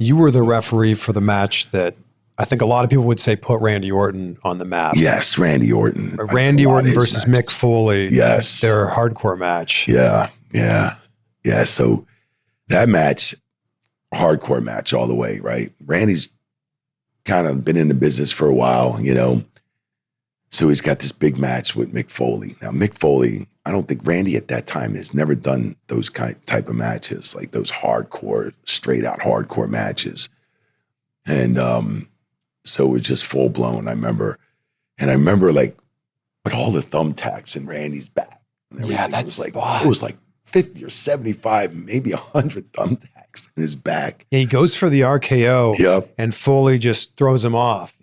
You were the referee for the match that I think a lot of people would say put Randy Orton on the map. Yes, Randy Orton. Randy Orton versus Mick Foley. Yes. Their hardcore match. Yeah. So that match, hardcore match all the way, right? Randy's kind of been in the business for a while, you know. So he's got this big match with Mick Foley. Now, Mick Foley, I don't think Randy at that time has never done those type of matches, like those hardcore, straight out hardcore matches. And so it was just full blown. I remember like with all the thumbtacks in Randy's back. Yeah, that's like, spot. It was like 50 or 75, maybe 100 thumbtacks in his back. Yeah, he goes for the RKO. Yep. And Foley just throws him off.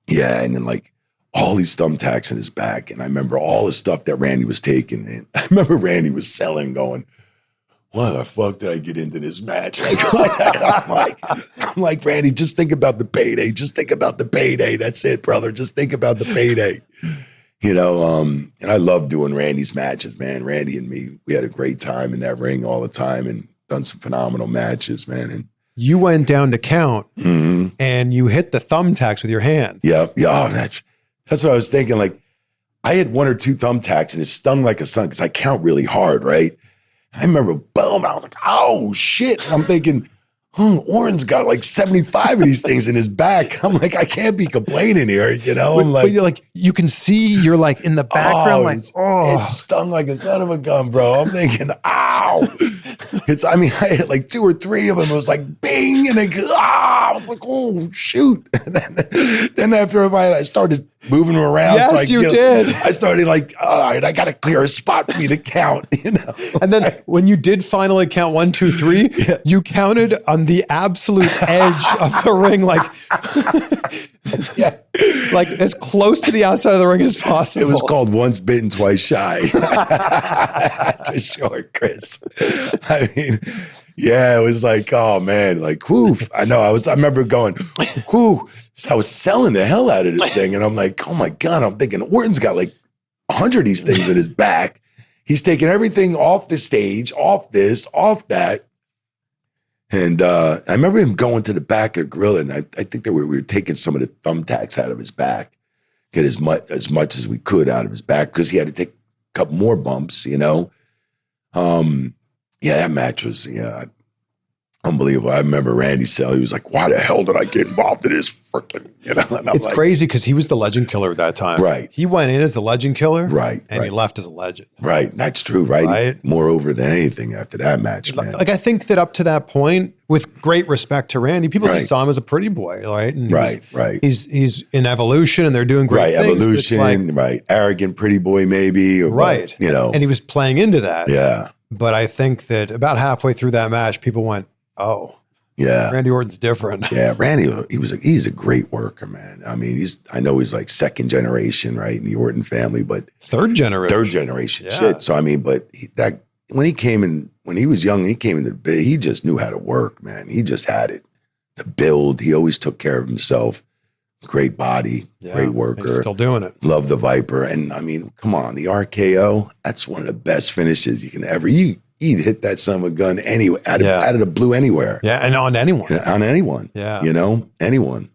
Yeah, and then like all these thumbtacks in his back. And I remember all the stuff that Randy was taking. And I remember Randy was selling, going, why the fuck did I get into this match? I'm like, Randy, just think about the payday. Just think about the payday. That's it, brother. Just think about the payday. You know, and I love doing Randy's matches, man. Randy and me, we had a great time in that ring all the time and done some phenomenal matches, man. And you went down to count and you hit the thumbtacks with your hand. Yep. Yeah. That's what I was thinking. Like, I had 1 or 2 thumbtacks and it stung like a sun because I count really hard, right? I remember, boom, I was like, oh, shit. And I'm thinking, Orton's got like 75 of these things in his back. I'm like, I can't be complaining here, you know? I'm like, but you're like, you can see you're like in the background, it stung like a son of a gun, bro. I'm thinking, ow. I had like 2 or 3 of them. It was like, bing, and I was like, oh, shoot. And then after a while, I started moving them around. Yes, so like, you did. I started like, all right, I got to clear a spot for me to count, you know? And then when you did finally count 1, 2, 3, you counted on the absolute edge of the ring, like, like as close to the outside of the ring as possible. It was called Once Bitten, Twice Shy. For sure, Chris. I mean, yeah, it was like, oh man, like, whoo. I know. I remember going, whoo. So I was selling the hell out of this thing. And I'm like, oh my God, I'm thinking Orton's got like 100 of these things in his back. He's taking everything off the stage, off this, off that. And I remember him going to the back of the gorilla, and I think that we were taking some of the thumbtacks out of his back, get as much as we could out of his back, because he had to take a couple more bumps, you know. Yeah, that match was unbelievable. I remember Randy Sell, he was like, why the hell did I get involved in this freaking, you know? And it's like, crazy because he was the legend killer at that time. Right. He went in as the legend killer. Right. And he left as a legend. Right. That's true, right? Moreover than anything after that match, man. Like I think that up to that point, with great respect to Randy, people just saw him as a pretty boy, right? And he's in Evolution and they're doing great things. Evolution, like, arrogant pretty boy maybe. Or right. You know. And he was playing into that. Yeah. But I think that about halfway through that match, people went, oh, yeah, Randy Orton's different. Yeah, Randy, he's a great worker, man. I mean, I know he's like second generation, right, in the Orton family, but third generation, yeah. Shit. So I mean, but when he was young, he came into the bit, he just knew how to work, man. He just had it, the build. He always took care of himself. Great body, great worker. He's still doing it. Love the Viper, and I mean, come on, the RKO. That's one of the best finishes you can ever. He'd hit that son of a gun anyway, out of the blue anywhere. Yeah, and on anyone. On anyone. Yeah. You know, anyone.